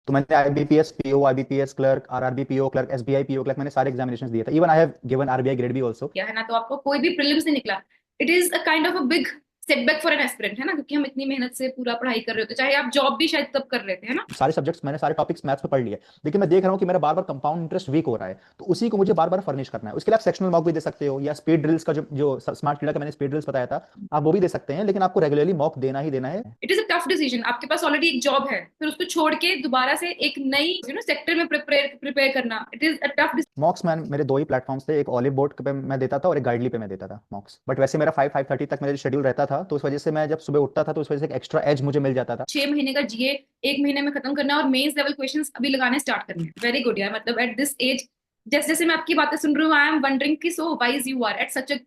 तो मैंने IBPS PO, IBPS clerk, RRB PO clerk, SBI PO clerk, मैंने सारे एग्जामिनेशंस दिए थे। Even I have given RBI grade be also. किया है ना, तो आपको कोई भी प्रीलिम्स नहीं निकला। It is a kind of a big setback for an aspirant, है ना, क्योंकि हम इतनी मेहनत से पूरा पढ़ाई कर रहे होते, चाहे आप जॉब भी शायद तब कर रहे थे, है ना। सारे सब्जेक्ट्स मैंने सारे टॉपिक्स मैथ्स में पढ़ लिए, लेकिन मैं देख रहा हूँ कि मेरा बार बार कंपाउंड इंटरेस्ट वीक हो रहा है, तो उसी को मुझे बार बार फर्निश करना है। उसके लिए आप सेक्शनल मॉक भी दे सकते हो, या स्पीड ड्रिल्स का जो स्मार्ट कीड़ा का मैंने स्पीड ड्रिल्स बताया था, आप वो भी दे सकते हैं, लेकिन आपको रेगुलरली मॉक देना ही देना है। It is a tough decision. आपके पास ऑलरेडी एक जॉब है, फिर उसको छोड़ के दोबारा से एक नई सेक्टर में प्रिपेयर प्रिपेयर करना, it is a tough. मॉक्स man मेरे दो ही प्लेटफॉर्म्स थे, एक ऑलिव बोर्ड पे मैं देता था और एक गाइडली पे मैं देता था मॉक्स। बट वैसे मेरा 5-5:30 तक मेरा शेड्यूल रहता था, तो उस वजह से मैं जब सुबह उठता था तो उस वजह से एक एक्स्ट्रा एज मुझे मिल जाता था। 6 महीने का जीए 1 महीने में खत्म करना, और मेंस लेवल क्वेश्चंस अभी लगाने स्टार्ट करने हैं। वेरी गुड यार, मतलब एट दिस एज, जैसे जैसे मैं आपकी बातें सुन रही हूँ, आई एम वंडरिंग कि so wise you are at such a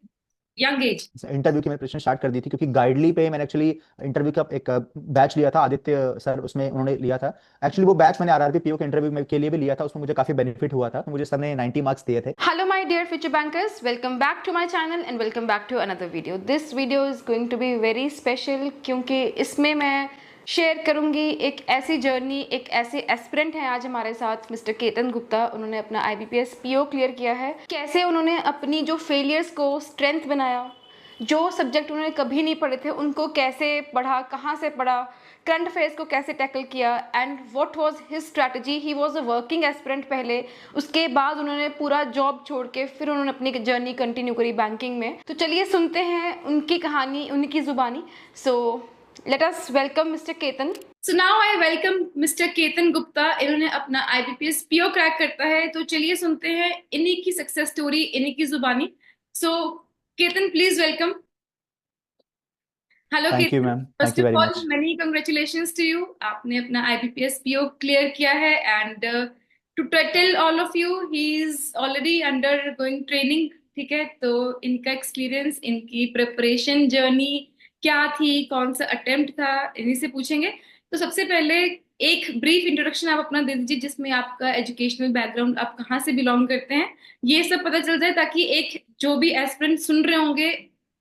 young age. Interview की मैंने प्रिपरेशन स्टार्ट कर दी थी, क्योंकि गाइडली पे मैंने एक्चुअली इंटरव्यू का एक बैच लिया था, आदित्य सर उसमें उन्होंने लिया था। एक्चुअली वो बैच मैंने आरआरबी पीओ के इंटरव्यू के लिए भी लिया था, उसमें मुझे काफी बेनिफिट हुआ था, तो मुझे सर ने 90 मार्क्स दिए थे। Hello my dear future bankers, welcome back to my channel and welcome back to another video. This video is going to be very special क्योंकि इसमें मैं शेयर करूंगी एक ऐसी जर्नी, एक ऐसे एस्पिरेंट हैं आज हमारे साथ, मिस्टर केतन गुप्ता। उन्होंने अपना आईबीपीएस पीओ क्लियर किया है। कैसे उन्होंने अपनी जो फेलियर्स को स्ट्रेंथ बनाया, जो सब्जेक्ट उन्होंने कभी नहीं पढ़े थे उनको कैसे पढ़ा, कहाँ से पढ़ा, करंट अफेयर्स को कैसे टैकल किया, and what was his strategy. He was a working aspirant पहले, उसके बाद उन्होंने पूरा जॉब छोड़ के फिर उन्होंने अपनी जर्नी कंटिन्यू करी बैंकिंग में। तो चलिए सुनते हैं उनकी कहानी, उनकी जुबानी। So let us welcome mister Ketan. So now I welcome mister Ketan Gupta. इन्होंने अपना आईबीपीएस पीओ क्रैक करता है, तो चलिए सुनते हैं इन्हीं की सक्सेस स्टोरी, इन्हीं की जुबानी। So Ketan, please welcome. Hello thank you Ketan, ma'am, first thank you of very all much. Many congratulations to you. आपने अपना आईबीपीएस पीओ क्लियर किया है, and to tell all of you, he is already undergoing training. ठीक है, तो इनका experience, इनकी preparation journey क्या थी, कौन सा अटेम्प्ट था, इन्हीं से पूछेंगे। तो सबसे पहले एक ब्रीफ इंट्रोडक्शन आप अपना दे दीजिए, जिसमें आपका एजुकेशनल बैकग्राउंड, आप कहाँ से बिलोंग करते हैं, ये सब पता चल जाए, ताकि एक जो भी एस्पिरेंट सुन रहे होंगे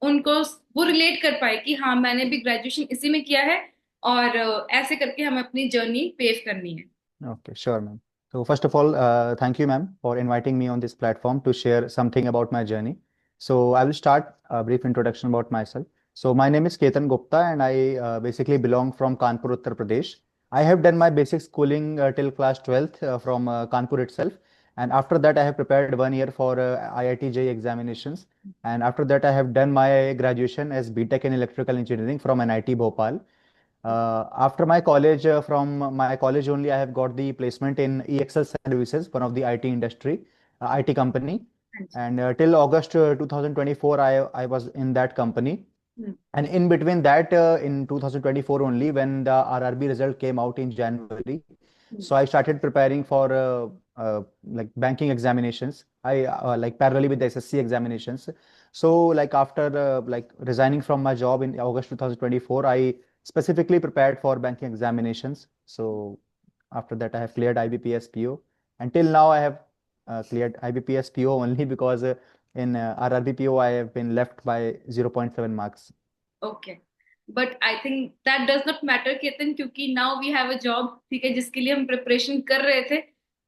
उनको वो रिलेट कर पाए कि हाँ, मैंने भी ग्रेजुएशन इसी में किया है, और ऐसे करके हमें अपनी जर्नी पेव करनी है। Okay, sure, ma'am. So first of all, thank you, ma'am, for inviting me on this platform to share something about my journey. So I will start a brief introduction about myself. So my name is Ketan Gupta, and I basically belong from Kanpur, Uttar Pradesh. I have done my basic schooling till class 12th from Kanpur itself, and after that I have prepared 1 year for IIT JEE examinations, and after that I have done my graduation as BTech in Electrical Engineering from NIT Bhopal. After my college, from my college only, I have got the placement in EXL Services, one of the IT industry, IT company. हाँ जी। And till August 2024, I was in that company. Hmm. And in between that, in 2024 only, when the RRB result came out in January, hmm. so I started preparing for like banking examinations. I like parallelly with the SSC examinations. So like after like resigning from my job in August 2024, I specifically prepared for banking examinations. So after that, I have cleared IBPS PO. Until now, I have cleared IBPS PO only because in RRB PO, I have been left by 0.7 marks. Okay, but I think that does not matter Ketan, क्योंकि now we have a job, ठीक है, जिसके लिए हम preparation कर रहे थे।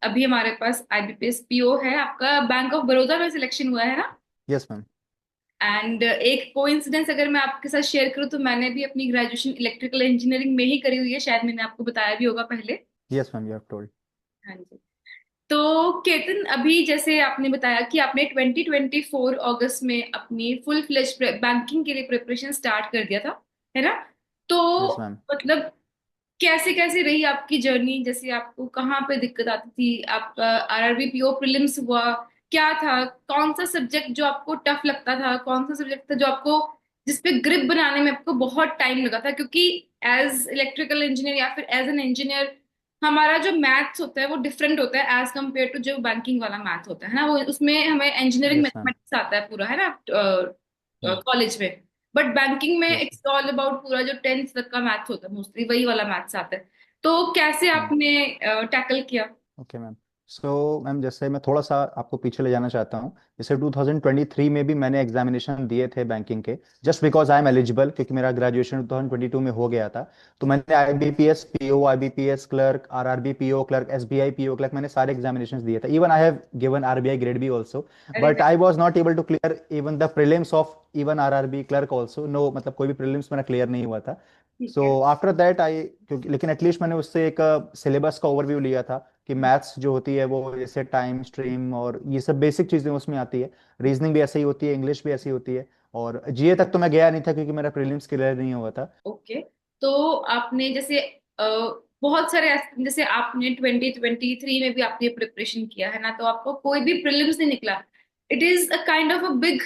अभी हमारे पास आईबीपीएस पीओ है, आपका बैंक ऑफ बड़ौदा में सिलेक्शन हुआ है ना। Yes, ma'am. एंड एक कोइंसिडेंस अगर मैं आपके साथ शेयर करूँ, तो मैंने भी अपनी ग्रेजुएशन इलेक्ट्रिकल इंजीनियरिंग में ही करी हुई है, शायद मैंने आपको बताया भी होगा पहले। Yes, ma'am, you have told. हाँ जी। तो केतन, अभी जैसे आपने बताया कि आपने 2024 अगस्त में अपनी फुल फ्लेज बैंकिंग के लिए प्रिपरेशन स्टार्ट कर दिया था, है ना। तो Yes, ma'am. मतलब कैसे कैसे रही आपकी जर्नी, जैसे आपको कहाँ पे दिक्कत आती थी, आपका आरआरबी पीओ प्रीलिम्स हुआ, क्या था, कौन सा सब्जेक्ट जो आपको टफ लगता था, कौन सा सब्जेक्ट था जो आपको, जिसपे ग्रिप बनाने में आपको बहुत टाइम लगा था, क्योंकि एज इलेक्ट्रिकल इंजीनियर या फिर एज एन इंजीनियर, हमारा जो मैथ्स होता है वो डिफरेंट होता है एज कम्पेयर टू जो बैंकिंग वाला मैथ होता है ना। वो उसमें हमें इंजीनियरिंग Yes, ma'am. मैथमेटिक्स आता है पूरा, है ना, Hmm. कॉलेज में। बट बैंकिंग में Yes. इट्स ऑल अबाउट पूरा जो 10th तक का मैथ्स होता है, मोस्टली वही वाला मैथ्स आता है। तो कैसे Hmm. आपने टैकल किया। Okay, ma'am. सो मैम, जैसे मैं थोड़ा सा आपको पीछे ले जाना चाहता हूँ। जैसे 2023 में भी मैंने एग्जामिनेशन दिए थे बैंकिंग के, just because I am eligible, क्योंकि मेरा ग्रेजुएशन 2022 में हो गया था। तो मैंने IBPS PO, IBPS clerk, RRB PO clerk, SBI PO clerk, मैंने सारे एग्जामिनेशन दिए थे। Even I have given RBI grade B also, अरे but I was not able to clear even the prelims of even RRB clerk also. No, मतलब कोई भी prelims मेरा clear नहीं हुआ था। ठीक सो है। आफ्टर दैट आई, क्योंकि लेकिन एटलीस्ट मैंने उससे एक सिलेबस का ओवरव्यू लिया था कि मैथ्स जो होती है वो जैसे टाइम स्ट्रीम और ये सब बेसिक चीजें उसमें आती है। रीजनिंग भी ऐसे ही होती है, इंग्लिश भी ऐसी होती है। और जीए तक तो मैं गया नहीं था क्योंकि मेरा प्रीलिम्स क्लियर नहीं हुआ था। ओके। तो आपने जैसे बहुत सारे जैसे आपने 2023 में भी आपने प्रिपरेशन किया है ना, तो आपको कोई भी प्रीलिम्स नहीं निकला। It is a kind of a big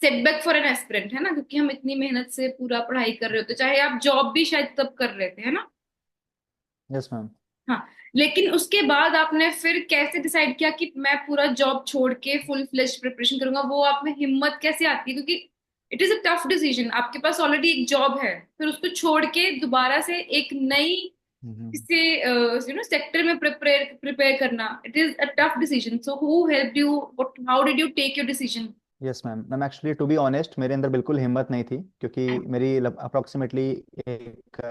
setback for an aspirant, है ना, क्योंकि हम इतनी मेहनत से पूरा पढ़ाई कर रहे होते, चाहे आप जॉब भी शायद तब कर रहे थे, है ना। Yes ma'am. हाँ। लेकिन उसके बाद आपने फिर कैसे डिसाइड किया कि मैं पूरा जॉब छोड़ के फुल फ्लेज प्रिपरेशन करूंगा? वो आप में हिम्मत कैसे आती है, क्योंकि it is a tough decision. आपके पास ऑलरेडी एक जॉब है, फिर उसको छोड़ के दोबारा से एक नई किसी सेक्टर में प्रिपेयर प्रिपेयर करना, it is a tough decision. So who helped you, how did you take your decision? Yes ma'am. Ma'am actually to be honest, मेरे अंदर बिल्कुल हिम्मत नहीं थी, क्योंकि हाँ मेरी अप्रोक्सीमेटली एक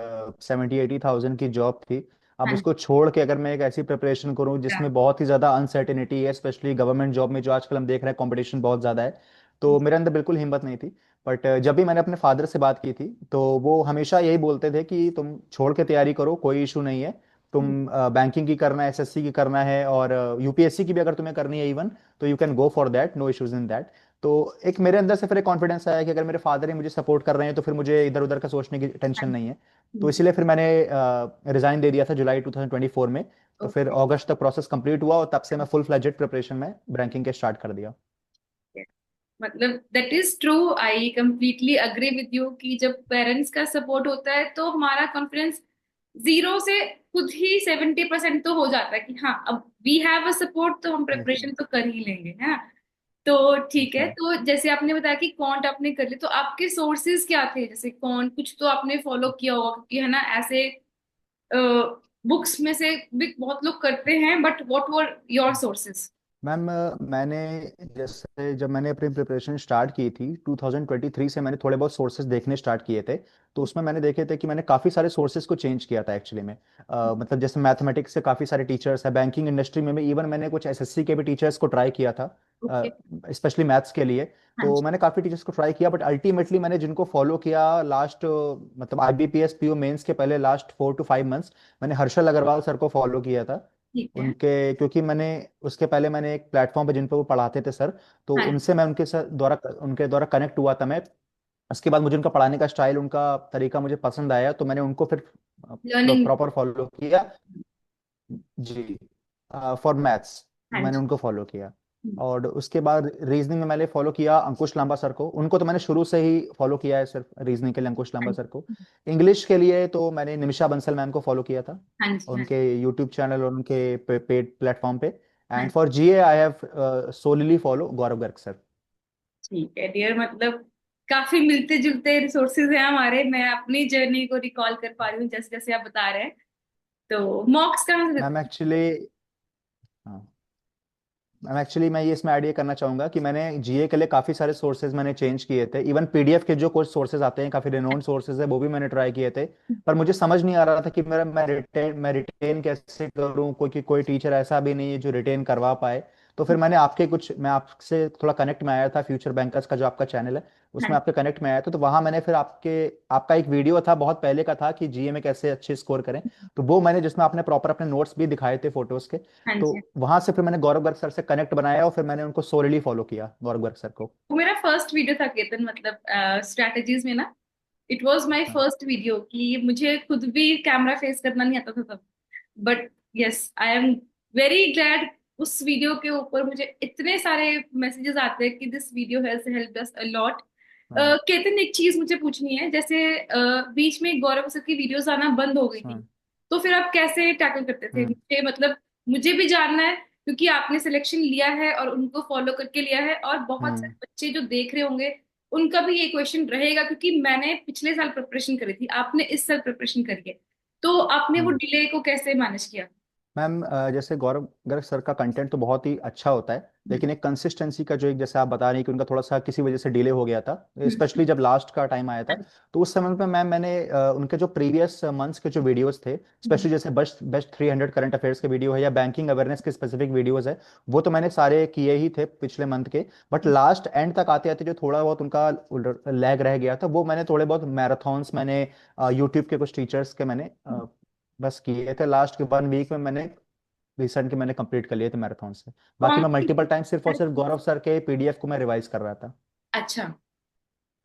70-80 थाउजेंड की जॉब थी। अब हाँ उसको छोड़ के अगर मैं एक ऐसी प्रिपरेशन करूं जिसमें बहुत ही ज़्यादा अनसर्टेनिटी है, स्पेशली गवर्नमेंट जॉब में जो आजकल हम देख रहे हैं कंपटीशन बहुत ज़्यादा है, तो मेरे अंदर बिल्कुल हिम्मत नहीं थी। बट जब भी मैंने अपने फादर से बात की थी, तो वो हमेशा यही बोलते थे कि तुम छोड़ के तैयारी करो, कोई इशू नहीं है। तुम बैंकिंग की करना है, एसएससी की करना है, और यूपीएससी की भी अगर तुम्हें करनी है इवन, तो you can go for that, no issues in that. तो एक मेरे अंदर से फिर एक कॉन्फिडेंस आया कि अगर मेरे फादर ही मुझे सपोर्ट कर रहे हैं तो फिर मुझे इधर उधर का सोचने की टेंशन नहीं है। तो इसीलिए फिर मैंने रिजाइन दे दिया था जुलाई 2024 में। तो फिर ओके। अगस्त तक प्रोसेस कंप्लीट हुआ और तब से मैं फुल फ्लेजेड प्रिपरेशन में बैंकिंग के स्टार्ट कर दिया। मतलब that is true, I completely agree with you कि जब पेरेंट्स का सपोर्ट होता है तो हमारा कॉन्फिडेंस जीरो से खुद ही 70% तो हो जाता है कि हाँ, अब वी हैव अ सपोर्ट, तो हम यस प्रिपरेशन मैम। तो कर ही लेंगे, है ना। तो ठीक यस है, मैम। तो जैसे आपने बताया कि कॉन्ट आपने कर ली, तो आपके सोर्सेज क्या थे? जैसे कौन कुछ तो आपने फॉलो किया होगा, क्योंकि है ना ऐसे बुक्स में से भी बहुत लोग करते हैं, but what were your sources? Ma'am मैंने, जैसे जब मैंने अपनी प्रिपरेशन स्टार्ट की थी 2023 से, मैंने थोड़े बहुत सोर्सेज देखने स्टार्ट किए थे। तो उसमें मैंने देखे थे कि मैंने काफ़ी सारे सोर्सेज को चेंज किया था एक्चुअली में। मतलब जैसे मैथमेटिक्स से काफ़ी सारे टीचर्स है, बैंकिंग इंडस्ट्री में भी इवन मैंने कुछ एसएससी के भी टीचर्स को ट्राई किया था, ओके। स्पेशली मैथ्स के लिए। हाँ तो जी। मैंने काफ़ी टीचर्स को ट्राई किया, बट अल्टीमेटली मैंने जिनको फॉलो किया लास्ट, मतलब आईबीपीएस पीओ मेंस के पहले लास्ट 4 to 5 मंथ्स, मैंने हर्षल अग्रवाल सर को फॉलो किया था। ठीक है। उनके, क्योंकि मैंने उसके पहले मैंने एक प्लेटफॉर्म पे जिन पे वो पढ़ाते थे सर, तो हाँ उनसे मैं उनके द्वारा कनेक्ट हुआ था मैं। उसके बाद मुझे उनका पढ़ाने का स्टाइल, उनका तरीका मुझे पसंद आया, तो मैंने उनको फिर लर्निंग। प्रॉपर फॉलो किया। जी, फॉर मैथ्स हाँ मैंने जी। उनको फॉलो किया। और उसके बाद रीजनिंग में मैंने फॉलो किया अंकुश लांबा सर को। उनको तो मैंने शुरू से ही फॉलो किया है, सिर्फ रीजनिंग के लिए अंकुश हाँ लांबा सर को। जी। इंग्लिश के लिए तो मैंने निमिषा बंसल मैम को फॉलो किया था, हाँ जी। हाँ उनके यूट्यूब चैनल और उनके पेड प्लेटफॉर्म पे। हाँ। And for GA I have सोलिली follow Gaurav Garg sir. ठीक है डियर, मतलब काफी मिलते जुलते रिसोर्सेज हैं हमारे। मैं अपनी जर्नी को रिकॉल कर पा रही हूँ जैसे जैसे आप बता रहे हैं। तो मॉक्स कहाँ से देते मैम एक्चुअली, हाँ मैम एक्चुअली मैं ये इसमें ऐड ये करना चाहूंगा कि मैंने जीए के लिए काफ़ी सारे सोर्सेज मैंने चेंज किए थे। इवन पीडीएफ के जो कुछ सोर्सेज आते हैं, काफ़ी रिनोन्ड सोर्सेज है, वो भी मैंने ट्राई किए थे। हैं? पर मुझे समझ नहीं आ रहा था कि मेरा मैं रिटेन कैसे करूं। कोई टीचर ऐसा भी नहीं है जो रिटेन करवा पाए। तो फिर मैं आपसे थोड़ा कनेक्ट में आया था, फ्यूचर बैंकर्स का जो आपका चैनल है उसमें हाँ आपके कनेक्ट में आया था। तो वहां मैंने फिर आपका एक वीडियो था बहुत पहले का था कि जीए में कैसे अच्छे स्कोर करें। तो वो मैंने, जिसमें आपने प्रॉपर अपने नोट्स भी दिखाए थे फोटोज के। हाँ तो जी। वहां से फिर मैंने गौरव गर्ग सर से कनेक्ट बनाया और फिर मैंने उनको सोलिडली फॉलो किया, गौरव गर्ग सर को। वो मेरा फर्स्ट वीडियो था केतन, मतलब स्ट्रैटेजीज में ना। इट वाज माय हाँ। फर्स्ट वीडियो कि मुझे खुद भी कैमरा फेस करना नहीं आता था तब। But yes, I am very glad. उस वीडियो के ऊपर मुझे इतने सारे मैसेजेस आते हैं कि this video has helped us a lot. हाँ। केतन, एक चीज मुझे पूछनी है। जैसे बीच में गौरव सर की वीडियोस आना बंद हो गई थी, हाँ। तो फिर आप कैसे टैकल करते थे? हम्म। मुझे मतलब मुझे भी जानना है, क्योंकि आपने सिलेक्शन लिया है और उनको फॉलो करके लिया है, और बहुत सारे हम्म। बच्चे जो देख रहे होंगे उनका भी ये क्वेश्चन रहेगा, क्योंकि मैंने पिछले साल प्रिपरेशन करी थी, आपने इस साल प्रिपरेशन करी है, तो आपने वो हम्म। डिले को कैसे मैनेज किया? मैम जैसे गौरव गर्ग सर का कंटेंट तो बहुत ही अच्छा होता है, लेकिन एक कंसिस्टेंसी का जो एक जैसे आप बता रही हैं कि उनका थोड़ा सा किसी वजह से डिले हो गया था, स्पेशली जब लास्ट का टाइम आया था। तो उस समय पे मैम मैंने उनके जो प्रीवियस मंथ्स के जो वीडियोस थे, स्पेशली जैसे बेस्ट बेस्ट 300 करंट अफेयर्स के वीडियो है या बैंकिंग अवेयरनेस के स्पेसिफिक वीडियोस है, वो तो मैंने सारे किए ही थे पिछले मंथ के। बट लास्ट एंड तक आते आते जो थोड़ा बहुत उनका लैग रह गया था, वो मैंने थोड़े बहुत मैराथॉन्स मैंने यूट्यूब के कुछ टीचर्स के मैंने बस किए थे। लास्ट के 1 वीक में मैंने रिसेंट के मैंने कंप्लीट कर लिए थे मैराथन से। बाकी कौन मैं सी मल्टीपल टाइम सिर्फ और सिर्फ गौरव सर के पीडीएफ को मैं रिवाइज कर रहा था। अच्छा,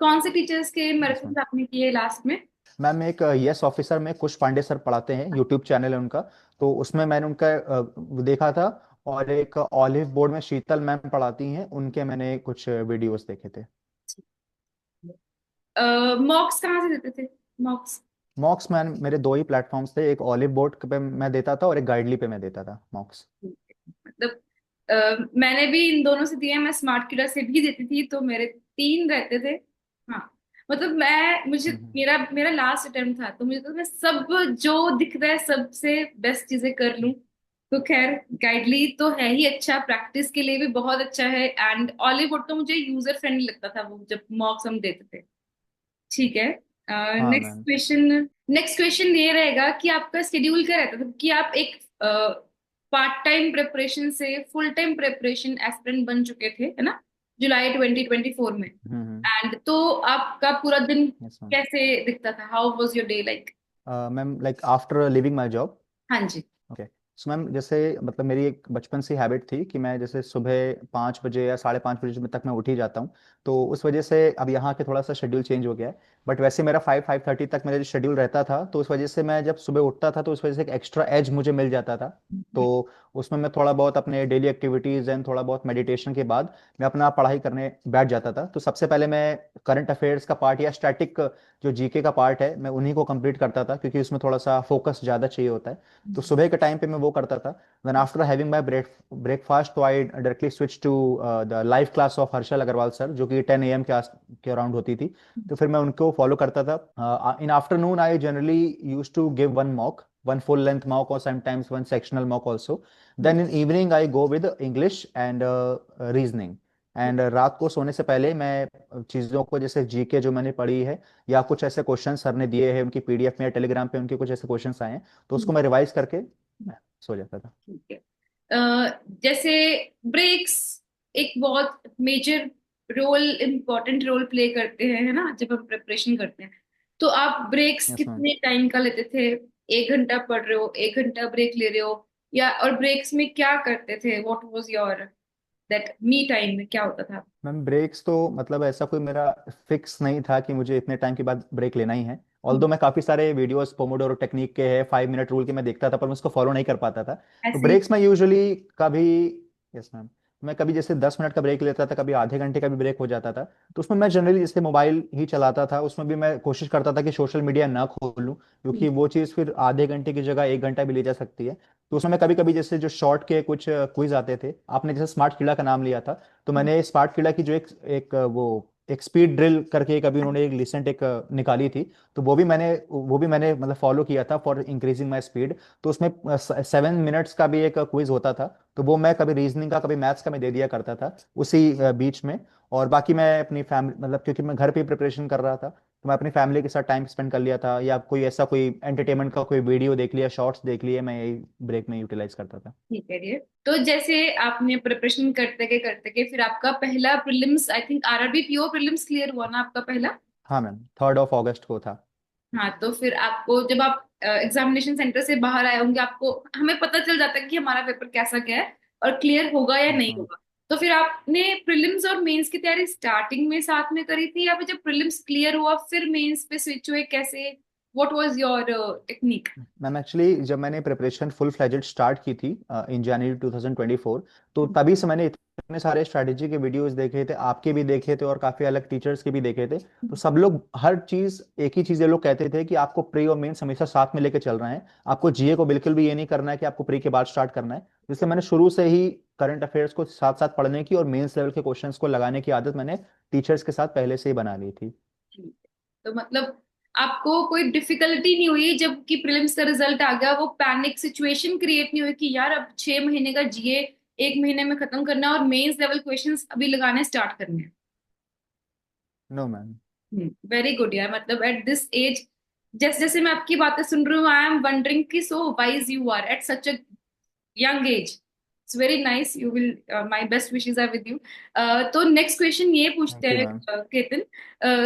कौन से टीचर्स के यस मैम। मैराथन आपने किए लास्ट में? मैम एक यस ऑफिसर में कुश पांडे सर पढ़ाते हैं, यूट्यूब चैनल है उनका, तो उसमें मैंने उनका देखा था। और एक ऑलिव बोर्ड में शीतल मैम पढ़ाती हैं, उनके मैंने कुछ वीडियोस देखे थे। मॉक्स कहाँ से देते थे? मॉक्स मॉक्स मैम मेरे दो ही प्लेटफॉर्म्स थे, एक ऑलिव बोर्ड पे मैं देता था और एक गाइडली पे मैं देता था मॉक्स। मतलब मैंने भी इन दोनों से दिया, मैं स्मार्ट किडा से भी देती थी, तो मेरे 3 रहते थे। हाँ, मतलब मुझे हम्म। मेरा मेरा लास्ट अटेम्प्ट था, तो मुझे तो मैं सब जो दिख रहा है सबसे बेस्ट चीजें कर लूं। तो खैर, गाइडली तो है ही अच्छा, प्रैक्टिस के लिए भी बहुत अच्छा है, एंड ऑलीवुड तो मुझे यूजर फ्रेंडली लगता था वो जब मॉक्स हम देते थे। ठीक है, हाँ next ma'am. Question. Next question ये रहेगा कि आपका शेड्यूल क्या रहता था, कि आप एक पार्ट टाइम प्रिपरेशन से फुल टाइम प्रिपरेशन एस्पिरेंट बन चुके थे, है ना, जुलाई 2024 में। हम्म। एंड तो आपका पूरा दिन यस मैम। कैसे दिखता था? How was your day like? Ma'am like after living my job. हाँ जी। ओके। सो मैम जैसे मतलब मेरी एक बचपन से हैबिट थी कि मैं जैसे सुबह 5 बजे या 5:30 बजे तक मैं उठ ही जाता हूँ। तो उस वजह से अब यहाँ के थोड़ा सा शेड्यूल चेंज हो गया है। बट वैसे मेरा 5-5:30 तक मेरा जो शेड्यूल रहता था, तो उस वजह से मैं जब सुबह उठता था तो उस वजह से एक एक्स्ट्रा एज मुझे मिल जाता था। तो उसमें मैं थोड़ा बहुत अपने डेली एक्टिविटीज एंड थोड़ा बहुत मेडिटेशन के बाद मैं अपना पढ़ाई करने बैठ जाता था। तो सबसे पहले मैं करंट अफेयर्स का पार्ट या स्टैटिक जो जीके का पार्ट है, मैं उन्हीं को कंप्लीट करता था, क्योंकि उसमें थोड़ा सा फोकस ज़्यादा चाहिए होता है। तो सुबह के टाइम पे मैं वो करता था। Then after having my breakfast, तो I directly switch to the live class of Harshal Agrawal sir, जो कि 10 AM के अराउंड होती थी। तो फिर मैं उनको फॉलो करता था। In afternoon I generally use to give one mock, one full length mock और sometimes one sectional mock also. Then in evening I go with English and reasoning. And रात को सोने से पहले मैं चीज़ों को जैसे जीके जो मैंने पढ़ी है या कुछ ऐसे क्वेश्चन सर ने दिए हैं उनकी पीडीएफ में या टेलीग्राम पे उनके कुछ ऐसे क्वेश्चंस आए हैं, तो उसको मैं रिवाइज करके मैं सो जाता था। ठीक है। जैसे ब्रेक्स एक बहुत major role, important role play करते हैं, है ना, जब हम प्रिपरेशन करते हैं। तो आप ब्रेक्स यस मैम। कितने टाइम का लेते थे? 1 घंटा पढ़ रहे हो, 1 घंटा ब्रेक ले रहे हो, या और ब्रेक्स में क्या करते थे? What was your that me time में क्या होता था? मैम ब्रेक्स तो मतलब ऐसा कोई मेरा फिक्स नहीं था कि मुझे इतने टाइम के बाद ब्रेक लेना ही है। ऑल्दो मैं काफ़ी सारे वीडियोस पोमोडोरो टेक्निक के है, 5 मिनट रूल के मैं देखता था, पर मैं उसको फॉलो नहीं कर पाता था। तो ऐसे ही। ब्रेक्स में यूजुअली कभी, यस मैम, मैं कभी जैसे 10 मिनट का ब्रेक लेता था, कभी आधे घंटे का भी ब्रेक हो जाता था। तो उसमें मैं जनरली जैसे मोबाइल ही चलाता था, उसमें भी मैं कोशिश करता था कि सोशल मीडिया ना खोलूं, क्योंकि वो चीज़ फिर आधे घंटे की जगह 1 घंटा भी ले जा सकती है। तो उसमें मैं कभी कभी जैसे जो शॉर्ट के कुछ क्विज आते थे, आपने जैसे स्मार्ट कीड़ा का नाम लिया था, तो मैंने स्मार्ट कीड़ा की जो एक स्पीड ड्रिल करके कभी उन्होंने एक रिसेंट एक निकाली थी, तो वो भी मैंने मतलब फॉलो किया था फॉर इंक्रीजिंग माई स्पीड। तो उसमें 7 मिनट्स का भी एक क्विज होता था, तो वो मैं कभी रीजनिंग का कभी मैथ्स का मैं दे दिया करता था उसी बीच में। और बाकी मैं अपनी फैमिली मतलब क्योंकि मैं घर पे प्रिपरेशन कर रहा था, तो मैं अपनी फैमिली के साथ टाइम स्पेंड कर लिया था, या कोई ऐसा कोई एंटरटेनमेंट का कोई वीडियो देख लिया, शॉर्ट्स देख लिए, मैं यही ब्रेक में यूटिलाइज करता था। ठीक है ये। तो जैसे आपने प्रिपरेशन करते के फिर आपका पहला prelims, I think RRB PO prelims clear हुआ ना आपका पहला? हाँ मैम, 3 अगस्त को था। हाँ, तो फिर आपको जब आप एग्जामिनेशन सेंटर से बाहर आए होंगे, आपको हमें पता चल जाता है कि हमारा पेपर कैसा गया है और क्लियर होगा या यस नहीं मैम। होगा। तो फिर आपने प्रीलिम्स और मेंस की तैयारी स्टार्टिंग में साथ में करी थी, या फिर जब प्रीलिम्स क्लियर हुआ फिर मेंस पे स्विच हुए, कैसे? What was your technique? Ma'am actually जब मैंने प्रिपरेशन फुल फ्लेजेड स्टार्ट की थी इन जनवरी 2024, तो तभी से मैंने इतने सारे स्ट्रैटेजी के वीडियोस देखे थे, आपके भी देखे थे और काफ़ी अलग टीचर्स के भी देखे थे। तो सब लोग हर चीज़ एक ही चीज़ ये लोग कहते थे कि आपको प्री और मेंस हमेशा साथ में लेके चल रहे हैं, आपको जीए को बिल्कुल भी ये नहीं करना है कि आपको प्री के बाद स्टार्ट करना है। जिससे मैंने शुरू से ही करंट अफेयर्स को साथ साथ पढ़ने की और मेंस लेवल के क्वेश्चंस को लगाने की आदत मैंने टीचर्स के साथ पहले से ही बना ली थी। ठीक है। तो मतलब आपको कोई डिफिकल्टी नहीं हुई जब कि प्रीलिम्स का रिजल्ट आ गया, वो पैनिक सिचुएशन क्रिएट नहीं हुई कि यार अब 6 महीने का जीए 1 महीने में खत्म करना है और मेंस लेवल क्वेश्चंस अभी लगाने स्टार्ट करने हैं? No ma'am. वेरी गुड यार, मतलब एट दिस एज, जैसे जैसे मैं आपकी बातें सुन रही हूँ, आई एम वंडरिंग कि so wise you are at such a young age. It's very nice. You will, my best wishes are with you. तो नेक्स्ट क्वेश्चन ये पूछते थैंक यू हैं मैम। केतन,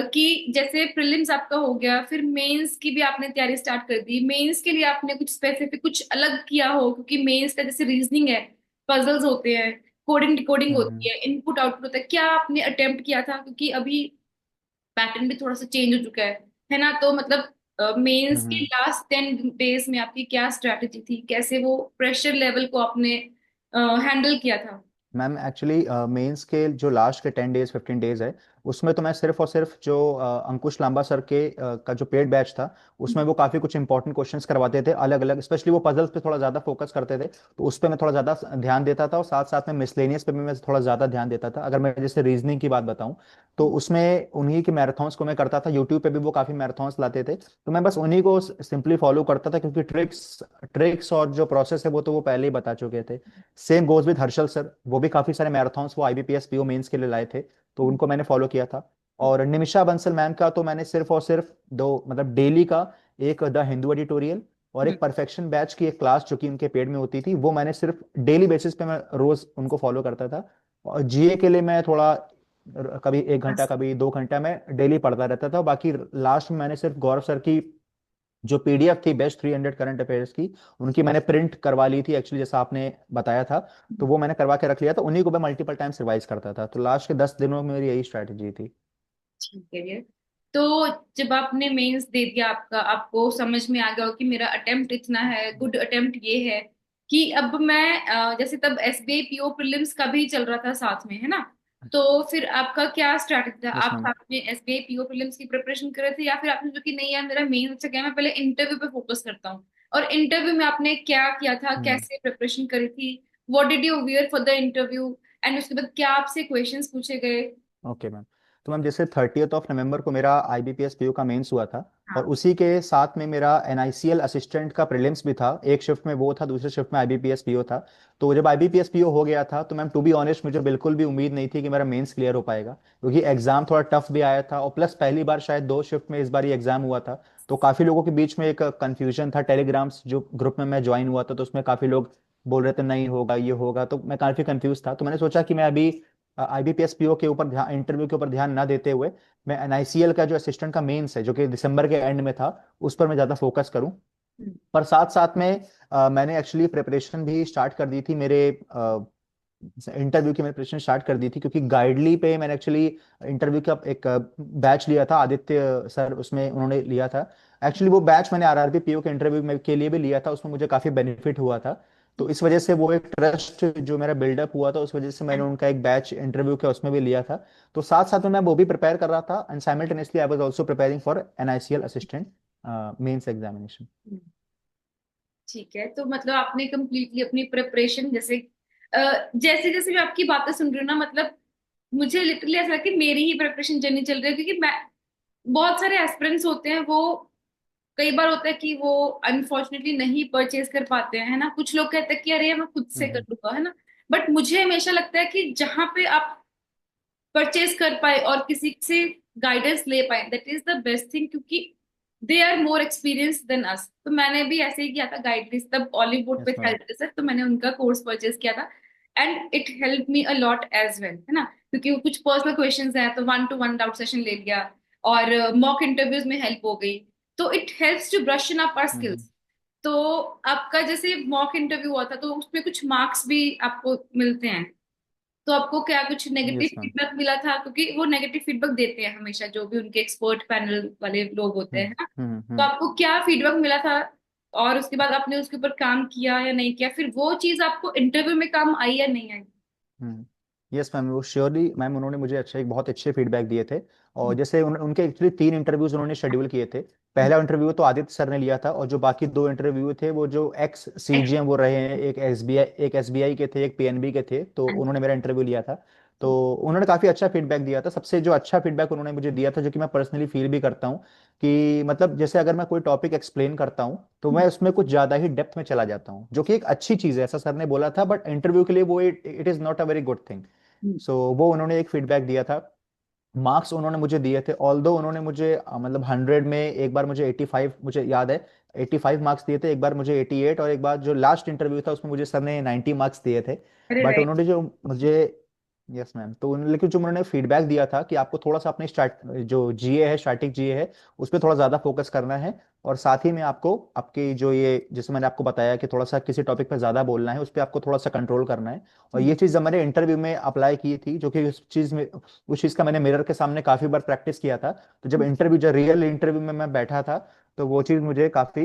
कि जैसे प्रीलिम्स आपका हो गया, फिर मेंस की भी आपने तैयारी स्टार्ट कर दी, मेंस के लिए आपने कुछ स्पेसिफिक कुछ अलग किया हो, क्योंकि मेंस का जैसे रीजनिंग है, पजल्स होते हैं, कोडिंग डिकोडिंग हम्म। होती है, इनपुट आउटपुट होता है, क्या आपने अटेम्प्ट किया था? क्योंकि अभी पैटर्न भी थोड़ा सा चेंज हो चुका है ना? तो मतलब मेंस के हम्म। लास्ट 10 डेज में आपकी क्या स्ट्रैटेजी थी, कैसे वो प्रेशर लेवल को आपने हैंडल किया था? मैम एक्चुअली मेंस के जो लास्ट के 10 डेज 15 डेज है, उसमें तो मैं सिर्फ और सिर्फ जो अंकुश लांबा सर के का जो पेड बैच था, उसमें वो काफ़ी कुछ इंपॉर्टेंट क्वेश्चंस करवाते थे अलग अलग, स्पेशली वो पजल्स पे थोड़ा ज़्यादा फोकस करते थे, तो उस पर मैं थोड़ा ज़्यादा ध्यान देता था, और साथ साथ में मिसलेनियस पे भी मैं थोड़ा ज़्यादा ध्यान देता था। अगर मैं जैसे रीजनिंग की बात बताऊं, तो उसमें उन्हीं के मैराथन्स को मैं करता था, यूट्यूब पे भी वो काफ़ी मैराथन्स लाते थे, तो मैं बस उन्हीं को सिंपली फॉलो करता था, क्योंकि ट्रिक्स ट्रिक्स और जो प्रोसेस है वो तो वो पहले ही बता चुके थे। Same goes with Harshal sir, वो भी काफी सारे मैराथन्स वो आईबीपीएस पीओ मेंस के लिए लाए थे, तो उनको मैंने फॉलो किया था। और निमिषा बंसल मैम का तो मैंने सिर्फ और सिर्फ दो, मतलब डेली का एक द हिंदू एडिटोरियल और एक परफेक्शन बैच की एक क्लास जो कि उनके पेड में होती थी, वो मैंने सिर्फ डेली बेसिस पे मैं रोज उनको फॉलो करता था। और जीए के लिए मैं थोड़ा कभी 1 घंटा कभी 2 घंटा मैं डेली पढ़ता रहता था। बाकी लास्ट में मैंने सिर्फ गौरव सर की जो पीडीएफ थी बेस्ट 300 करंट अफेयर्स की, उनकी मैंने प्रिंट करवा ली थी एक्चुअली, जैसा आपने बताया था, तो वो मैंने करवा के रख लिया था, उन्हीं को मैं मल्टीपल टाइम्स रिवाइज करता था। तो लास्ट के 10 दिनों में मेरी यही स्ट्रैटेजी थी। ठीक है ये। तो जब आपने मेंस दे दिया, आपका आपको समझ में आ गया हो कि मेरा अटेम्प्ट इतना है, गुड अटेम्प्ट ये है, कि अब मैं जैसे तब एसबीआई पीओ प्रीलिम्स का भी चल रहा था साथ में, है ना? तो फिर आपका क्या स्ट्रैटेजी था? यस आप मैम। साथ में एसबीआई पीओ प्रीलिम्स की प्रिपरेशन कर रहे थे, या फिर आपने जो कि नहीं यार मेरा मेंस अच्छा गया, मैं पहले इंटरव्यू पे फोकस करता हूँ? और इंटरव्यू में आपने क्या किया था, हम्म। कैसे प्रिपरेशन करी थी, what did you wear for the interview, and उसके बाद क्या आपसे क्वेश्चंस पूछे गए? Okay ma'am. तो मैम जैसे 30 नवंबर को मेरा आईबीपीएस पीओ का मेंस हुआ था, और हाँ। उसी के साथ में मेरा एनआईसीएल असिस्टेंट का प्रीलिम्स भी था, एक शिफ्ट में वो था, दूसरे शिफ्ट में आईबीपीएस पीओ था। तो जब आईबीपीएस पीओ हो गया था, तो मैम टू बी ऑनेस्ट मुझे बिल्कुल भी उम्मीद नहीं थी कि मेरा मेंस क्लियर हो पाएगा, क्योंकि एग्जाम थोड़ा टफ भी आया था, और प्लस पहली बार शायद 2 शिफ्ट में इस बार ये एग्जाम हुआ था। तो काफी लोगों के बीच में एक कंफ्यूजन था, टेलीग्राम्स जो ग्रुप में मैं ज्वाइन हुआ था, तो उसमें काफी लोग बोल रहे थे नहीं होगा ये होगा, तो मैं काफी कंफ्यूज था। तो मैंने सोचा कि मैं अभी आईबीपीएस पीओ के ऊपर ध्यान, इंटरव्यू के ऊपर ध्यान ना देते हुए, मैं एनआईसीएल का जो असिस्टेंट का मेंस है जो कि दिसंबर के एंड में था, उस पर मैं ज्यादा फोकस करूं। हम्म। पर साथ साथ में मैंने एक्चुअली प्रिपरेशन भी स्टार्ट कर दी थी, मेरे इंटरव्यू की मैंने प्रिपरेशन स्टार्ट कर दी थी, क्योंकि गाइडली पे मैंने एक्चुअली इंटरव्यू का एक बैच लिया था, आदित्य सर उसमें उन्होंने लिया था। एक्चुअली वो बैच मैंने आरआरबी पीओ के इंटरव्यू में के लिए भी लिया था, उसमें मुझे काफी बेनिफिट हुआ था। तो इस वजह से वो एक ट्रस्ट जो मेरा बिल्डअप हुआ था, उस वजह से मैंने उनका एक बैच इंटरव्यू का उसमें भी लिया था। तो साथ साथ में मैं वो भी प्रिपेयर कर रहा था, and simultaneously I was also preparing for NICL assistant mains examination. ठीक है, तो मतलब आपने कंप्लीटली अपनी प्रिपरेशन, जैसे जैसे जैसे मैं आपकी बातें सुन रही हूँ ना, मतलब मुझे लिटरली ऐसा लगता है कि मेरी ही प्रिपरेशन जर्नी चल रही है, क्योंकि मैं, बहुत सारे एस्पिरेंट्स होते हैं, वो कई बार होता है कि वो अनफॉर्चुनेटली नहीं परचेज कर पाते हैं, है ना? कुछ लोग कहते हैं कि अरे मैं खुद से कर हम्म। लूंगा, है ना? बट मुझे हमेशा लगता है कि जहां पे आप परचेज कर पाए और किसी से गाइडेंस ले पाए, that is the best thing, क्योंकि they are more experience than us. तो मैंने भी ऐसे ही किया था, गाइडेंस तब ऑलीवुड पे यस मैम। चलते सर, तो मैंने उनका कोर्स परचेज किया था, and it help me a lot as well, है ना? क्योंकि वो कुछ पर्सनल क्वेश्चंस हैं, तो 1-to-1 डाउट सेशन ले लिया, और मॉक इंटरव्यूज में हेल्प हो गई। तो it helps to brush on up our hmm. Skills. तो आपका जैसे मॉक इंटरव्यू हुआ था, तो उसमें कुछ मार्क्स भी आपको मिलते हैं, तो आपको क्या कुछ नेगेटिव यस मैम। फीडबैक मिला था? क्योंकि वो नेगेटिव फीडबैक देते हैं हमेशा जो भी उनके एक्सपर्ट पैनल वाले लोग होते हैं, हम्म। ना? हम्म। तो हम्म। आपको क्या फीडबैक मिला था, और उसके बाद आपने उसके ऊपर काम किया या नहीं किया, फिर वो चीज आपको इंटरव्यू में काम आई या नहीं आई? हम्म। यस मैम, वो श्योरली मैम, उन्होंने मुझे अच्छा एक बहुत अच्छे फीडबैक दिए थे। और जैसे उनके एक्चुअली 3 इंटरव्यूज उन्होंने शेड्यूल किए थे। पहला इंटरव्यू तो आदित्य सर ने लिया था, और जो बाकी 2 इंटरव्यू थे वो जो एक्स सीजीएम वो रहे हैं, एक एसबीआई के थे, एक पीएनबी के थे, तो उन्होंने मेरा इंटरव्यू लिया था। तो उन्होंने काफी अच्छा फीडबैक दिया था। सबसे जो अच्छा फीडबैक उन्होंने मुझे दिया था, जो कि मैं पर्सनली फील भी करता हूँ, कि मतलब जैसे अगर मैं कोई टॉपिक एक्सप्लेन करता हूँ तो मैं उसमें कुछ ज्यादा ही डेप्थ में चला जाता हूँ, जो कि एक अच्छी चीज है, ऐसा सर ने बोला था, बट इंटरव्यू के लिए वो it is not a very good thing. So वो उन्होंने एक फीडबैक दिया था। मार्क्स उन्होंने मुझे दिए थे, ऑल्दो उन्होंने मुझे मतलब 100 में एक बार मुझे 85, मुझे याद है 85 मार्क्स दिए थे, एक बार मुझे 88, और एक बार जो लास्ट इंटरव्यू था उसमें मुझे सर ने 90 मार्क्स दिए थे। अरे बट राइट। उन्होंने जो मुझे, यस मैम, तो लेकिन जो उन्होंने फीडबैक दिया था कि आपको थोड़ा सा अपने स्टार्ट जो जीए है, स्टैटिक जीए है, उस पर थोड़ा ज्यादा फोकस करना है, और साथ ही में आपको आपकी जो ये, जैसे मैंने आपको बताया कि थोड़ा सा किसी टॉपिक पर ज्यादा बोलना है, उस पर आपको थोड़ा सा कंट्रोल करना है। और ये चीज जब मैंने इंटरव्यू में अप्लाई की थी, जो कि उस चीज का मैंने मिरर के सामने काफी बार प्रैक्टिस किया था, तो जब रियल इंटरव्यू में मैं बैठा था, तो वो चीज मुझे काफी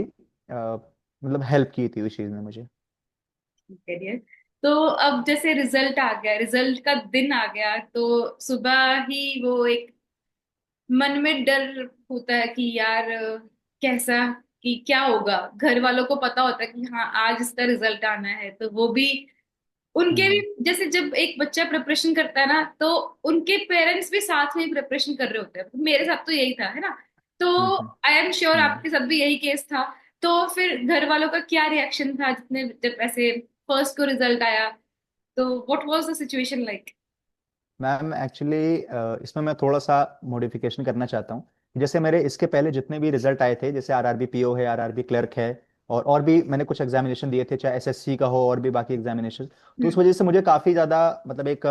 मतलब हेल्प की थी उस चीज ने मुझे। करियर। तो अब जैसे रिजल्ट आ गया, रिजल्ट का दिन आ गया, तो सुबह ही वो एक मन में डर होता है कि यार कैसा, कि क्या होगा। घर वालों को पता होता है कि हाँ आज इसका रिजल्ट आना है, तो वो भी उनके भी, हम्म। जैसे जब एक बच्चा प्रिपरेशन करता है ना, तो उनके पेरेंट्स भी साथ में प्रिपरेशन कर रहे होते हैं। मेरे साथ तो यही था, है ना। तो हम्म। हम्म। आई एम श्योर हम्म। आपके साथ भी यही केस था। तो फिर घर वालों का क्या रिएक्शन था जितने जब ऐसे फर्स्ट को रिजल्ट आया? तो what was the situation like? Ma'am actually इसमें मैं थोड़ा सा मॉडिफिकेशन करना चाहता हूँ। जैसे मेरे इसके पहले जितने भी रिजल्ट आए थे, जैसे आरआरबी पीओ है, आरआरबी क्लर्क है, और भी मैंने कुछ एग्जामिनेशन दिए थे, चाहे एसएससी का हो और भी बाकी एग्जामिनेशन। तो उस हम्म। वजह से मुझे काफ़ी ज़्यादा मतलब एक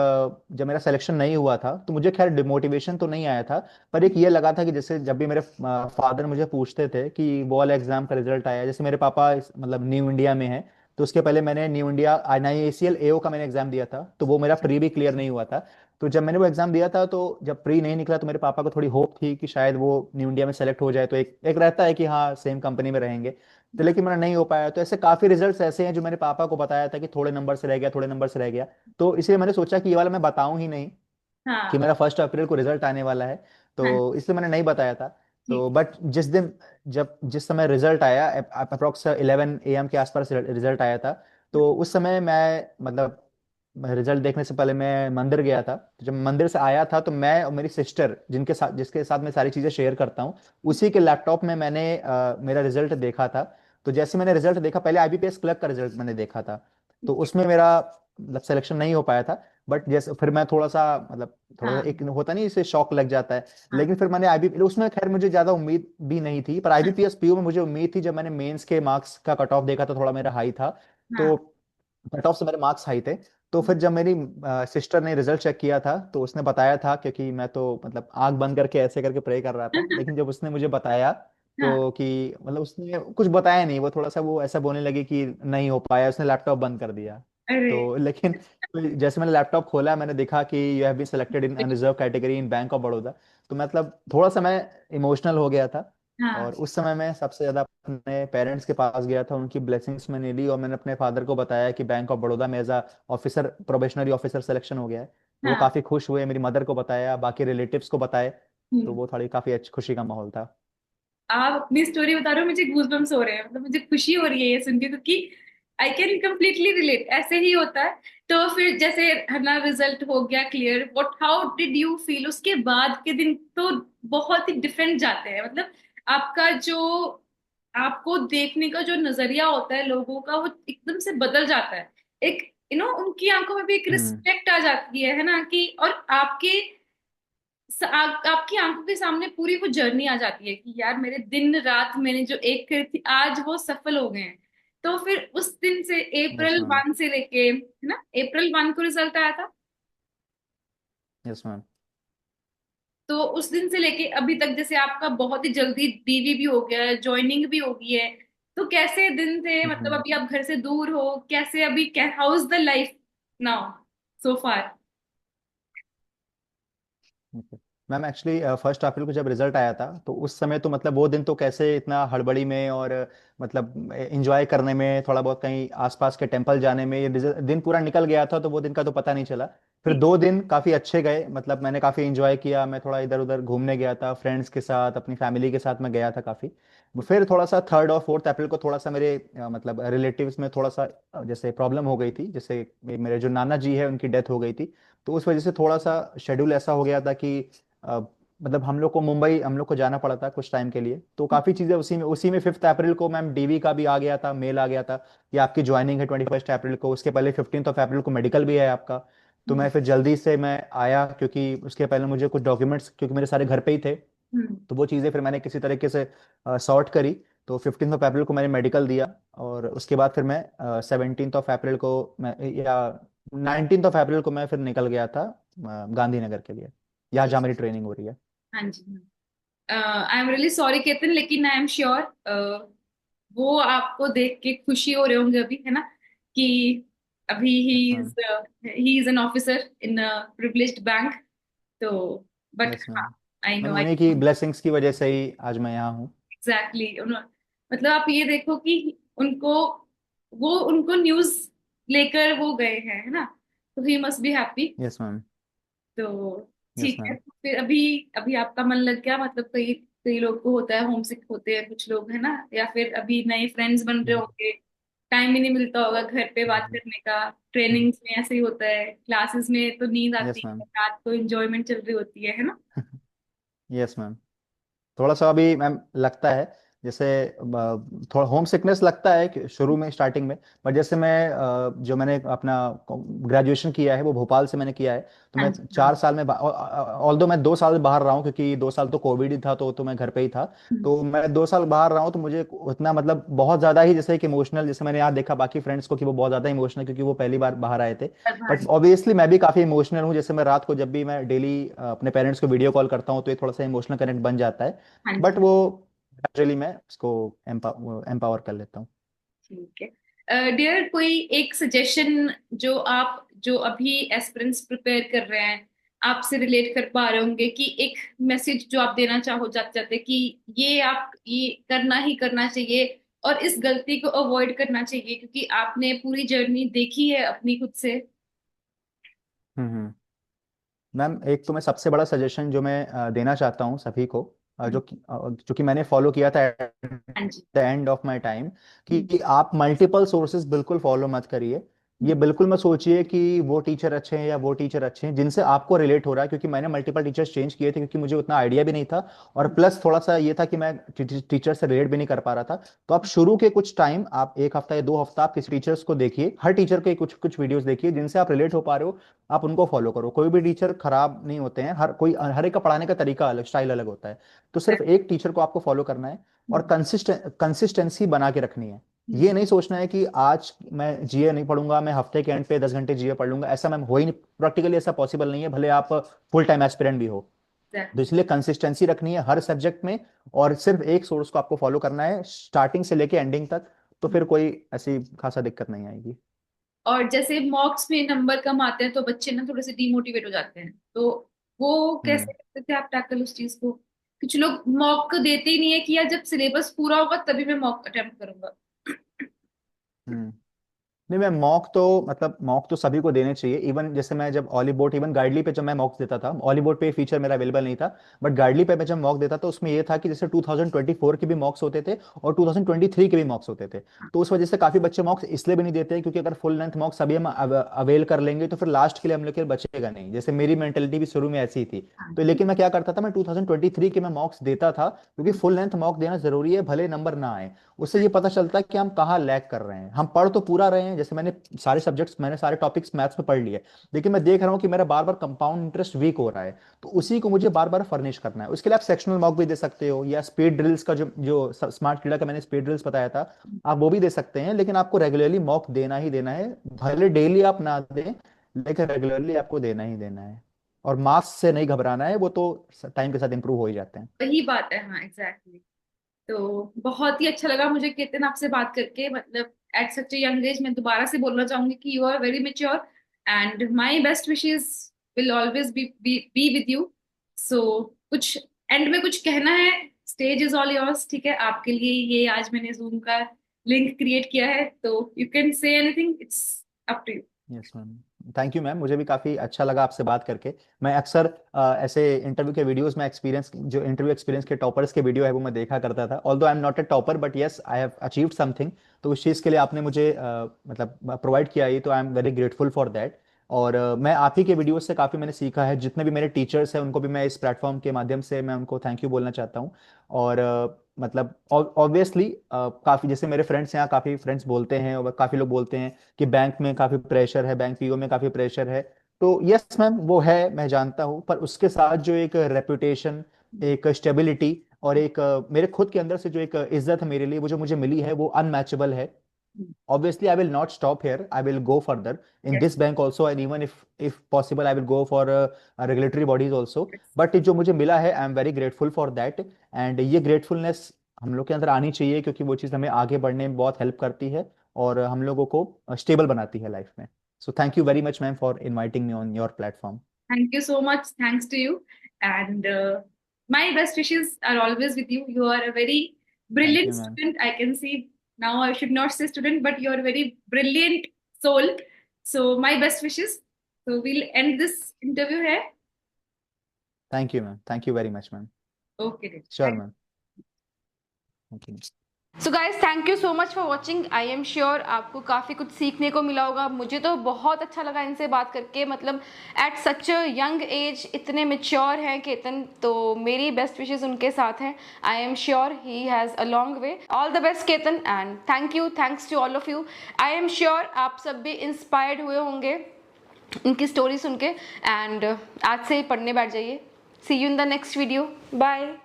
जब मेरा सिलेक्शन नहीं हुआ था तो मुझे खैर डिमोटिवेशन तो नहीं आया था, पर एक ये लगा था कि जैसे जब भी मेरे फादर मुझे पूछते थे कि वो वाले एग्जाम का रिजल्ट आया, जैसे मेरे पापा मतलब न्यू इंडिया में है, तो उसके पहले मैंने न्यू इंडिया NIACL एओ का मैंने एग्जाम दिया था, तो वो मेरा प्री भी क्लियर नहीं हुआ था। तो जब मैंने वो एग्जाम दिया था, तो जब प्री नहीं निकला तो मेरे पापा को थोड़ी होप थी कि शायद वो न्यू इंडिया में सेलेक्ट हो जाए, तो एक एक रहता है कि हाँ सेम कंपनी में रहेंगे। तो लेकिन मेरा नहीं हो पाया। तो ऐसे काफी रिजल्ट्स ऐसे हैं जो मेरे पापा को बताया था कि थोड़े नंबर से रह गया, थोड़े नंबर से रह गया। तो इसलिए मैंने सोचा कि ये वाला मैं बताऊं ही नहीं, कि हाँ। मेरा 1 अप्रैल को रिजल्ट आने वाला है, हाँ। तो इसलिए मैंने नहीं बताया था। तो ठीक। बट जिस समय रिजल्ट आया, अप्रोक्स 11 AM के आसपास रिजल्ट आया था, तो उस समय मैं मतलब रिजल्ट देखने से पहले मैं मंदिर गया था। तो जब मंदिर से आया था, तो मैं और मेरी सिस्टर, जिसके साथ मैं सारी चीज़ें शेयर करता हूँ, उसी के लैपटॉप में मैंने मेरा रिजल्ट देखा था। तो जैसे मैंने रिजल्ट देखा, पहले आईबीपीएस क्लर्क का रिजल्ट मैंने देखा था, तो उसमें मेरा मतलब सिलेक्शन नहीं हो पाया था। बट जैसे फिर मैं थोड़ा सा मतलब थोड़ा सा हाँ। एक होता नहीं, इसे शौक लग जाता है। हाँ। लेकिन फिर मैंने आईबीपी उसमें खैर मुझे ज्यादा उम्मीद भी नहीं थी, पर हाँ। आईबीपीएस पीयू में मुझे उम्मीद थी। जब मैंने मेंस के मार्क्स का कट ऑफ देखा तो थोड़ा मेरा हाई था, हाँ। तो कट ऑफ से मेरे मार्क्स हाई थे। तो फिर जब मेरी सिस्टर ने रिजल्ट चेक किया था, तो उसने बताया था, क्योंकि मैं तो मतलब आंख बंद करके ऐसे करके प्रे कर रहा था, लेकिन जब उसने मुझे बताया, हाँ। तो कि मतलब उसने कुछ बताया नहीं, वो थोड़ा सा वो ऐसा बोलने लगी कि नहीं हो पाया, उसने लैपटॉप बंद कर दिया। अरे। तो लेकिन जैसे मैंने लैपटॉप खोला, मैंने देखा कि you have been selected in unreserve category in bank of Baroda. तो मतलब थोड़ा सा मैं इमोशनल हो गया था। हाँ। और उस समय मैं सबसे ज्यादा अपने पेरेंट्स के पास गया था, उनकी ब्लेसिंग्स मैंने ली, और मैंने अपने फादर को बताया कि बैंक ऑफ बड़ौदा में as a officer, probationary officer selection हो गया है। तो वो हाँ। काफी खुश हुए, मेरी मदर को बताया, बाकी रिलेटिव्स को बताए। तो हम्म। वो थोड़ी काफी अच्छी खुशी का माहौल था। आप अपनी स्टोरी बता रहे हो, मुझे गूजबम्स हो रहे हैं, मतलब मुझे खुशी हो रही है ये सुन के, क्योंकि आई कैन कंप्लीटली रिलेट। ऐसे ही होता है। तो फिर जैसे है ना, रिजल्ट हो गया clear, what how did you feel? उसके बाद के दिन तो बहुत ही डिफरेंट जाते हैं, मतलब आपका जो, आपको देखने का जो नजरिया होता है लोगों का, वो एकदम से बदल जाता है। एक उनकी आंखों में भी एक हम्म। रिस्पेक्ट आ जाती है ना, कि और आपके आपकी आंखों के सामने पूरी वो जर्नी आ जाती है कि यार मेरे दिन रात मैंने जो एक करी थी, आज वो सफल हो गए हैं। तो फिर उस दिन से यस अप्रैल मैम। 1 से लेके, है ना, अप्रैल 1 को रिजल्ट आया था। Yes ma'am. तो उस दिन से लेके अभी तक, जैसे आपका बहुत ही जल्दी डीवी भी हो गया है, ज्वाइनिंग भी हो गई है, तो कैसे दिन थे? मतलब हम्म। अभी आप घर से दूर हो, कैसे अभी, how is the life now so far? Okay. Ma'am actually 1 अप्रैल को जब रिजल्ट आया था, तो उस समय तो मतलब वो दिन तो कैसे इतना हड़बड़ी में और मतलब एंजॉय करने में, थोड़ा बहुत कहीं आसपास के टेम्पल जाने में ये दिन पूरा निकल गया था, तो वो दिन का तो पता नहीं चला। फिर 2 दिन काफी अच्छे गए, मतलब मैंने काफी एंजॉय किया, मैं थोड़ा इधर उधर घूमने गया था फ्रेंड्स के साथ, अपनी फैमिली के साथ मैं गया था काफी। फिर थोड़ा सा 3 और 4 अप्रैल को थोड़ा सा मेरे मतलब रिलेटिव्स में थोड़ा सा जैसे प्रॉब्लम हो गई थी, जैसे मेरे जो नाना जी है उनकी डेथ हो गई थी। तो उस वजह से थोड़ा सा शेड्यूल ऐसा हो गया था कि अ, मतलब हम लोग को जाना पड़ा था कुछ टाइम के लिए। तो काफी चीजें उसी में 5 अप्रैल को मैम डीवी का भी आ गया था, मेल आ गया था कि आपकी ज्वाइनिंग है 21 अप्रैल को। उसके पहले 15 अप्रैल को मेडिकल भी है आपका। तो मैं फिर जल्दी से मैं आया, क्योंकि उसके पहले मुझे कुछ डॉक्यूमेंट्स, क्योंकि मेरे सारे घर पे ही थे, हम्म। तो वो चीज़ें फिर मैंने किसी तरीके से सॉर्ट करी। तो 15 अप्रैल को मैंने मेडिकल दिया, और उसके बाद फिर मैं 17 अप्रैल को मैं, या 19 अप्रैल को मैं फिर निकल गया था गांधीनगर के लिए, यहाँ जहाँ मेरी ट्रेनिंग हो रही है। हाँ जी। I am really sorry Ketan, लेकिन आई एम श्योर वो आपको देख के खुशी हो रहे होंगे अभी, है ना, कि अभी yes ma'am. He is an officer in privileged bank. तो बट यस हाँ, मैम। आई नो, मैम आई उन्हीं की ब्लेसिंग्स की वजह से ही आज मैं यहाँ हूँ। एग्जैक्टली। मतलब आप ये देखो कि उनको वो उनको न्यूज लेकर वो गए हैं, है ना, तो he must be happy. Yes ma'am. तो यस ठीक है, मैम। तो फिर अभी अभी आपका मन लग गया, मतलब कई कई लोग को होता है, होम सिक होते हैं कुछ लोग, है ना, या फिर अभी नए फ्रेंड्स बन रहे होंगे, टाइम ही नहीं मिलता होगा घर पे बात करने का। ट्रेनिंग्स में ऐसे ही होता है, क्लासेस में तो नींद यस आती मैम। है, रात को एंजॉयमेंट चल रही होती है ना। Yes ma'am. थोड़ा सा अभी मैम लगता है जैसे थोड़ा होम सिकनेस लगता है कि शुरू में स्टार्टिंग में। पर जैसे मैं जो मैंने अपना ग्रेजुएशन किया है वो भोपाल से मैंने किया है। तो हाँ मैं जी। हाँ। 4 साल में, ऑल दो मैं 2 साल बाहर रहा हूँ, क्योंकि 2 साल तो कोविड ही था, तो मैं घर पे ही था। तो मैं 2 साल बाहर रहा हूँ, तो मुझे उतना मतलब बहुत ज्यादा ही जैसे कि इमोशनल, जैसे मैंने यहाँ देखा बाकी फ्रेंड्स को कि वो बहुत ज्यादा इमोशनल, क्योंकि वो पहली बार बाहर आए थे। बट ऑब्वियसली मैं भी काफी इमोशनल हूँ, जैसे मैं रात को जब भी मैं डेली अपने पेरेंट्स को वीडियो कॉल करता हूँ, तो ये थोड़ा सा इमोशनल कनेक्ट बन जाता है। हाँ बट जी। वो ग्रेजुअली मैं उसको एम्पावर कर लेता हूँ। ठीक है डियर, कोई एक सजेशन जो आप, जो अभी एस्पिरेंट्स प्रिपेयर कर रहे हैं, आपसे रिलेट कर पा रहे होंगे, कि एक मैसेज जो आप देना चाहो जाते जाते, कि ये आप ये करना ही करना चाहिए और इस गलती को अवॉइड करना चाहिए, क्योंकि आपने पूरी जर्नी देखी है अपनी खुद से। हम्म। मैम एक तो मैं सबसे बड़ा सजेशन जो मैं देना चाहता हूँ सभी को, जो कि मैंने फॉलो किया था एट हाँ जी। The end of my time, hmm. कि आप मल्टीपल सोर्सेज बिल्कुल फॉलो मत करिए। ये हम्म। बिल्कुल मत सोचिए कि वो टीचर अच्छे हैं या वो टीचर अच्छे हैं जिनसे आपको रिलेट हो रहा है, क्योंकि मैंने मल्टीपल टीचर्स चेंज किए थे, क्योंकि मुझे उतना आइडिया भी नहीं था। और प्लस थोड़ा सा ये था कि मैं टीचर से रिलेट भी नहीं कर पा रहा था। तो आप शुरू के कुछ टाइम, आप 1 हफ्ता या 2 हफ्ता आप किसी टीचर्स को देखिए, हर टीचर के कुछ कुछ वीडियोस देखिए जिनसे आप रिलेट हो पा रहे हो, आप उनको फॉलो करो। कोई भी टीचर खराब नहीं होते हैं, हर एक का पढ़ाने का तरीका अलग, स्टाइल अलग होता है। तो सिर्फ एक टीचर को आपको फॉलो करना है, और कंसिस्टेंसी बना के रखनी है। ये नहीं सोचना है कि आज मैं जीए नहीं पढ़ूंगा, मैं हफ्ते के एंड पे 10 घंटे जीए पढ़ लूंगा, ऐसा मैम हो ही नहीं, प्रैक्टिकली ऐसा पॉसिबल नहीं है, भले आप फुल टाइम एस्पिरेंट भी हो। तो एग्जैक्टली। इसलिए कंसिस्टेंसी रखनी है हर सब्जेक्ट में, और सिर्फ एक सोर्स को आपको फॉलो करना है स्टार्टिंग से लेके एंडिंग तक। तो फिर कोई ऐसी खासा दिक्कत नहीं आएगी। और जैसे मॉक्स में नंबर कम आते हैं तो बच्चे ना थोड़े से डिमोटिवेट हो जाते हैं, तो वो हम्म। कैसे करते थे आप टैकल उस चीज को? कुछ लोग मॉक को देते ही नहीं है कि यार जब सिलेबस पूरा होगा तभी मैं मॉक अटेम्प्ट करूंगा। हम्म। नहीं मैं मॉक तो, मतलब मॉक तो सभी को देने चाहिए। इवन जैसे मैं जब ऑली बोर्ड, इवन गाइडली पे जब मैं मॉक्स देता था, ऑली बोर्ड पे फीचर मेरा अवेलेबल नहीं था, बट गाइडली पे मैं जब मॉक देता था उसमें ये था कि जैसे 2024 के भी मॉक्स होते थे और 2023 के भी मॉक्स होते थे। तो उस वजह से काफी बच्चे मॉक्स इसलिए भी नहीं देते, क्योंकि अगर फुल लेंथ मॉक्स अभी हम अवेल कर लेंगे तो फिर लास्ट के लिए हम लोग के बचेगा नहीं। जैसे मेरी मेंटेलिटी भी शुरू में ऐसी ही थी। हाँ तो लेकिन मैं क्या करता था, मैं 2023 के मैं मॉक्स देता था, क्योंकि फुल लेंथ मॉक देना जरूरी है, भले नंबर ना आए। उससे ये पता चलता है कि हम कहाँ लैग कर रहे हैं। हम पढ़ तो पूरा रहे हैं, जैसे सारे सब्जेक्ट्स मैंने सारे टॉपिक्स मैथ्स में पढ़ लिए, लेकिन मैं देख रहा हूँ कि मेरा बार बार कंपाउंड इंटरेस्ट वीक हो रहा है। तो उसी को मुझे बार बार फर्निश करना है। उसके लिए आप सेक्शनल मॉक भी दे सकते हो, या स्पीड ड्रिल्स का जो जो स्मार्ट कीड़ा का मैंने स्पीड ड्रिल्स बताया था, आप वो भी दे सकते हैं। लेकिन आपको रेगुलरली मॉक देना ही देना है, भले डेली आप ना दें, लेकिन रेगुलरली आपको देना ही देना है। और मार्क्स से नहीं घबराना है, वो तो टाइम के साथ इंप्रूव हो ही जाते हैं। वही बात है, हाँ एग्जैक्टली। तो बहुत ही अच्छा लगा मुझे केतन आपसे बात करके, मतलब at such a young age. मैं दोबारा से बोलना चाहूंगी कि you are very mature and my best wishes will always be with you. So कुछ एंड में कुछ कहना है, स्टेज इज ऑल योर्स, ठीक है, आपके लिए ये आज मैंने जूम का लिंक क्रिएट किया है, तो you can say anything, it's up to you. Yes ma'am, thank you ma'am, मुझे भी काफ़ी अच्छा लगा आपसे बात करके। मैं अक्सर ऐसे इंटरव्यू के वीडियोस में एक्सपीरियंस, जो इंटरव्यू एक्सपीरियंस के टॉपर्स के वीडियो है वो मैं देखा करता था। Although I am not a topper but yes I have achieved something. तो उस चीज़ के लिए आपने मुझे मतलब प्रोवाइड किया ये, तो I am very grateful for that. और मैं आप ही के वीडियो से काफ़ी मैंने सीखा है। जितने भी मेरे टीचर्स हैं उनको भी मैं इस प्लेटफॉर्म के माध्यम से मैं उनको थैंक यू बोलना चाहता हूँ। और मतलब ऑब्वियसली काफ़ी, जैसे मेरे फ्रेंड्स यहाँ काफ़ी फ्रेंड्स बोलते हैं और काफ़ी लोग बोलते हैं कि बैंक में काफी प्रेशर है, बैंक पीओ में काफी प्रेशर है। तो यस मैम, वो है, मैं जानता हूँ, पर उसके साथ जो एक रेपुटेशन, एक स्टेबिलिटी और एक मेरे खुद के अंदर से जो एक इज्जत है मेरे लिए, वो जो मुझे मिली है वो अनमैचेबल है। Obviously I will not stop here, I will go further in Yes. this bank also, and even if possible I will go for regulatory bodies also. Yes. But जो मुझे मिला है, I am very grateful for that, and ये gratefulness हम लोग के अंदर आनी चाहिए, क्योंकि वो चीज़ हमें आगे बढ़ने में बहुत हेल्प करती है और हम लोगों को स्टेबल बनाती है लाइफ में। So thank you very much ma'am for inviting me on your platform. Thank you so much. Thanks to you. And my best wishes are always with you. You are a very thank you brilliant ma'am. student. I can see now, I should not say student, but you're a very brilliant soul. So, my best wishes. So, we'll end this interview here. Thank you ma'am, thank you very much ma'am. Okay, then. Sure ma'am, thank you. So guys thank you so much for watching. I am sure आपको काफ़ी कुछ सीखने को मिला होगा। मुझे तो बहुत अच्छा लगा इनसे बात करके, मतलब at such a young age इतने मेच्योर हैं केतन, तो मेरी बेस्ट विशेज़ उनके साथ हैं। I am sure he has a long way. All the best Ketan, and thank you, thanks to all of you. I am sure आप सब भी इंस्पायर्ड हुए होंगे उनकी स्टोरी सुन के, एंड आज से ही पढ़ने बैठ जाइए। See you in the next video, bye.